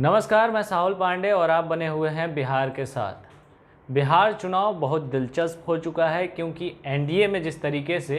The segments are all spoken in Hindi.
नमस्कार, मैं साहुल पांडे और आप बने हुए हैं बिहार के साथ। बिहार चुनाव बहुत दिलचस्प हो चुका है क्योंकि एनडीए में जिस तरीके से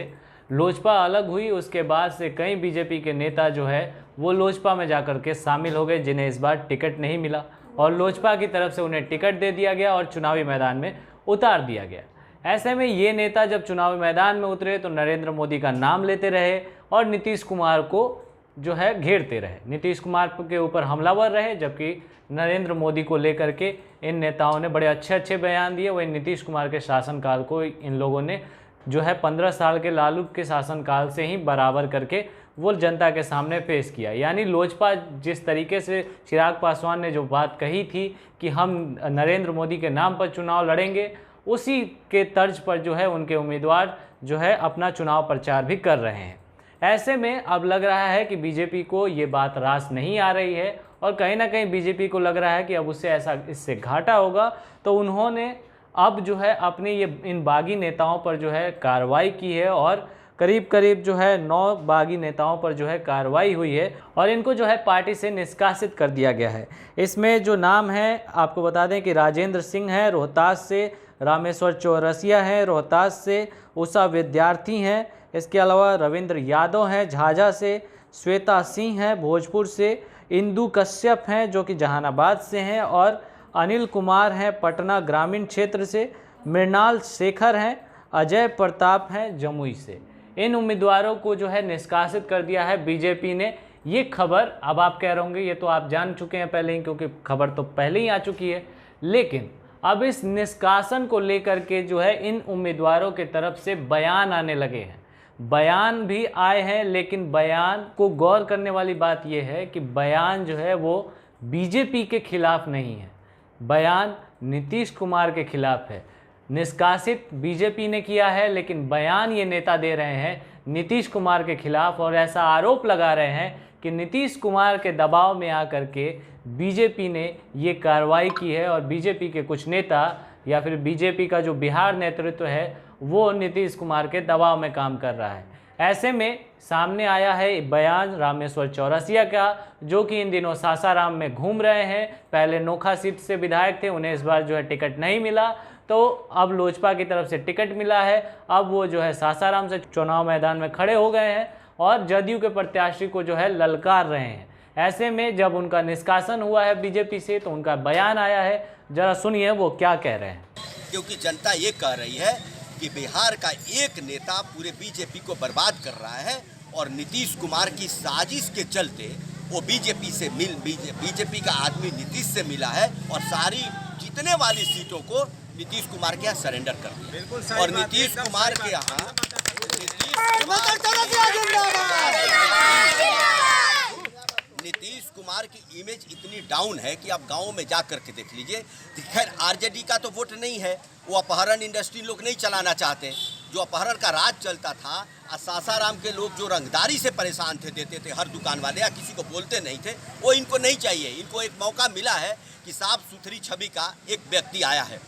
लोजपा अलग हुई उसके बाद से कई बीजेपी के नेता जो है वो लोजपा में जाकर के शामिल हो गए, जिन्हें इस बार टिकट नहीं मिला और लोजपा की तरफ से उन्हें टिकट दे दिया गया और चुनावी मैदान में उतार दिया गया। ऐसे में ये नेता जब चुनावी मैदान में उतरे तो नरेंद्र मोदी का नाम लेते रहे और नीतीश कुमार को जो है घेरते रहे, नीतीश कुमार के ऊपर हमलावर रहे, जबकि नरेंद्र मोदी को लेकर के इन नेताओं ने बड़े अच्छे अच्छे बयान दिए। वही नीतीश कुमार के शासनकाल को इन लोगों ने जो है 15 साल के लालू के शासनकाल से ही बराबर करके वो जनता के सामने पेश किया। यानी लोजपा जिस तरीके से चिराग पासवान ने जो बात कही थी कि हम नरेंद्र मोदी के नाम पर चुनाव लड़ेंगे, उसी के तर्ज पर जो है उनके उम्मीदवार जो है अपना चुनाव प्रचार भी कर रहे हैं। ऐसे में अब लग रहा है कि बीजेपी को ये बात रास नहीं आ रही है और कहीं ना कहीं बीजेपी को लग रहा है कि अब उससे इससे घाटा होगा, तो उन्होंने अब जो है अपने ये इन बागी नेताओं पर जो है कार्रवाई की है और करीब करीब जो है 9 बागी नेताओं पर जो है कार्रवाई हुई है और इनको जो है पार्टी से निष्कासित कर दिया गया है। इसमें जो नाम है आपको बता दें कि राजेंद्र सिंह है रोहतास से, रामेश्वर चौरसिया है रोहतास से, उषा विद्यार्थी हैं, इसके अलावा रविंद्र यादव हैं झाझा से, श्वेता सिंह हैं भोजपुर से, इंदु कश्यप हैं जो कि जहानाबाद से हैं और अनिल कुमार हैं पटना ग्रामीण क्षेत्र से, मृणाल शेखर हैं, अजय प्रताप हैं जमुई से। इन उम्मीदवारों को जो है निष्कासित कर दिया है बीजेपी ने। ये खबर अब आप कह रहे होंगे ये तो आप जान चुके हैं पहले ही, क्योंकि खबर तो पहले ही आ चुकी है, लेकिन अब इस निष्कासन को लेकर के जो है इन उम्मीदवारों के तरफ से बयान आने लगे हैं। बयान भी आए हैं, लेकिन बयान को गौर करने वाली बात यह है कि बयान जो है वो बीजेपी के खिलाफ नहीं है, बयान नीतीश कुमार के खिलाफ है। निष्कासित बीजेपी ने किया है, लेकिन बयान ये नेता दे रहे हैं नीतीश कुमार के खिलाफ और ऐसा आरोप लगा रहे हैं कि नीतीश कुमार के दबाव में आकर के बीजेपी ने ये कार्रवाई की है और बीजेपी के कुछ नेता या फिर बीजेपी का जो बिहार नेतृत्व है वो नीतीश कुमार के दबाव में काम कर रहा है। ऐसे में सामने आया है बयान रामेश्वर चौरसिया का, जो कि इन दिनों सासाराम में घूम रहे हैं। पहले नोखा सीट से विधायक थे, उन्हें इस बार जो है टिकट नहीं मिला, तो अब लोजपा की तरफ से टिकट मिला है। अब वो जो है सासाराम से चुनाव मैदान में खड़े हो गए हैं और जदयू के प्रत्याशी को जो है ललकार रहे हैं। ऐसे में जब उनका निष्कासन हुआ है बीजेपी से तो उनका बयान आया है, जरा सुनिए वो क्या कह रहे हैं। क्योंकि जनता ये कह रही है कि बिहार का एक नेता पूरे बीजेपी को बर्बाद कर रहा है और नीतीश कुमार की साजिश के चलते वो बीजेपी का आदमी नीतीश से मिला है और सारी जीतने वाली सीटों को नीतीश कुमार के यहाँ सरेंडर कर दिया और नीतीश कुमार के यहाँ नीतीश कुमार की इमेज इतनी डाउन है कि आप गाँव में जा करके देख लीजिए। खैर आरजेडी का तो वोट नहीं है, वो अपहरण इंडस्ट्री लोग नहीं चलाना चाहते। जो अपहरण का राज चलता था, सासाराम के लोग जो रंगदारी से परेशान थे, देते थे हर दुकान वाले या किसी को बोलते नहीं थे, वो इनको नहीं चाहिए। इनको एक मौका मिला है कि साफ सुथरी छवि का एक व्यक्ति आया है।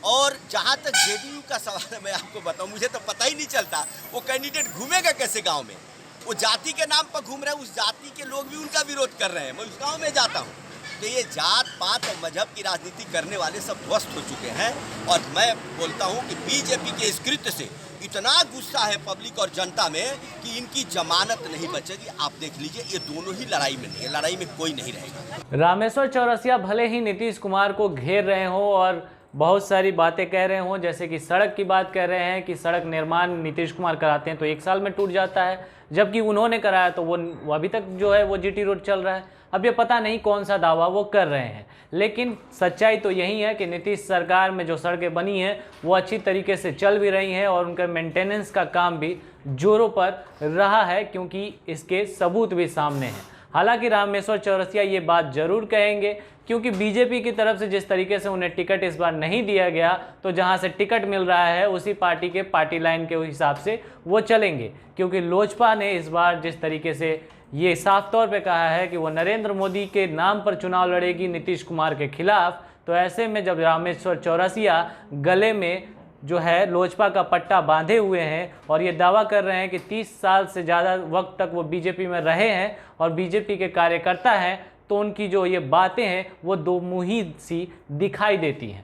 और जहाँ तक जेडीयू का सवाल है, मैं आपको बताऊँ, मुझे तो पता ही नहीं चलता वो कैंडिडेट घूमेगा कैसे गाँव में। वो जाति के नाम पर घूम रहे हैं, उस जाति के लोग भी उनका विरोध कर रहे हैं। मैं उस गाँव में जाता हूँ तो ये जात पात और मजहब की राजनीति करने वाले सब ध्वस्त हो चुके हैं। और मैं बोलता हूँ कि बीजेपी के इस कृत्य से इतना गुस्सा है पब्लिक और जनता में कि इनकी जमानत नहीं बचेगी। आप देख लीजिए, ये दोनों ही लड़ाई में नहीं है, लड़ाई में कोई नहीं रहेगा। रामेश्वर चौरसिया भले ही नीतीश कुमार को घेर रहे हों और बहुत सारी बातें कह रहे हों, जैसे कि सड़क की बात कह रहे हैं कि सड़क निर्माण नीतीश कुमार कराते हैं तो 1 साल में टूट जाता है, जबकि उन्होंने कराया तो वो अभी तक जो है वो जीटी रोड चल रहा है। अब ये पता नहीं कौन सा दावा वो कर रहे हैं, लेकिन सच्चाई तो यही है कि नीतीश सरकार में जो सड़कें बनी हैं वो अच्छी तरीके से चल भी रही हैं और उनका मेंटेनेंस का काम भी जोरों पर रहा है, क्योंकि इसके सबूत भी सामने हैं। हालांकि रामेश्वर चौरसिया ये बात जरूर कहेंगे, क्योंकि बीजेपी की तरफ से जिस तरीके से उन्हें टिकट इस बार नहीं दिया गया, तो जहां से टिकट मिल रहा है उसी पार्टी के पार्टी लाइन के हिसाब से वो चलेंगे। क्योंकि लोजपा ने इस बार जिस तरीके से ये साफ तौर पे कहा है कि वो नरेंद्र मोदी के नाम पर चुनाव लड़ेगी नीतीश कुमार के खिलाफ, तो ऐसे में जब रामेश्वर चौरसिया गले में जो है लोजपा का पट्टा बांधे हुए हैं और ये दावा कर रहे हैं कि 30 साल से ज़्यादा वक्त तक वो बीजेपी में रहे हैं और बीजेपी के कार्यकर्ता हैं, तो उनकी जो ये बातें हैं वो दो मुही सी दिखाई देती हैं।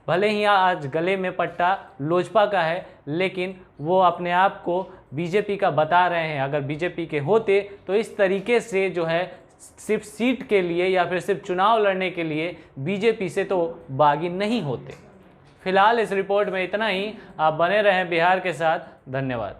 भले ही आज गले में पट्टा लोजपा का है, लेकिन वो अपने आप को बीजेपी का बता रहे हैं। अगर बीजेपी के होते तो इस तरीके से जो है सिर्फ सीट के लिए या फिर सिर्फ चुनाव लड़ने के लिए बीजेपी से तो बागी नहीं होते। फिलहाल इस रिपोर्ट में इतना ही। आप बने रहें बिहार के साथ। धन्यवाद।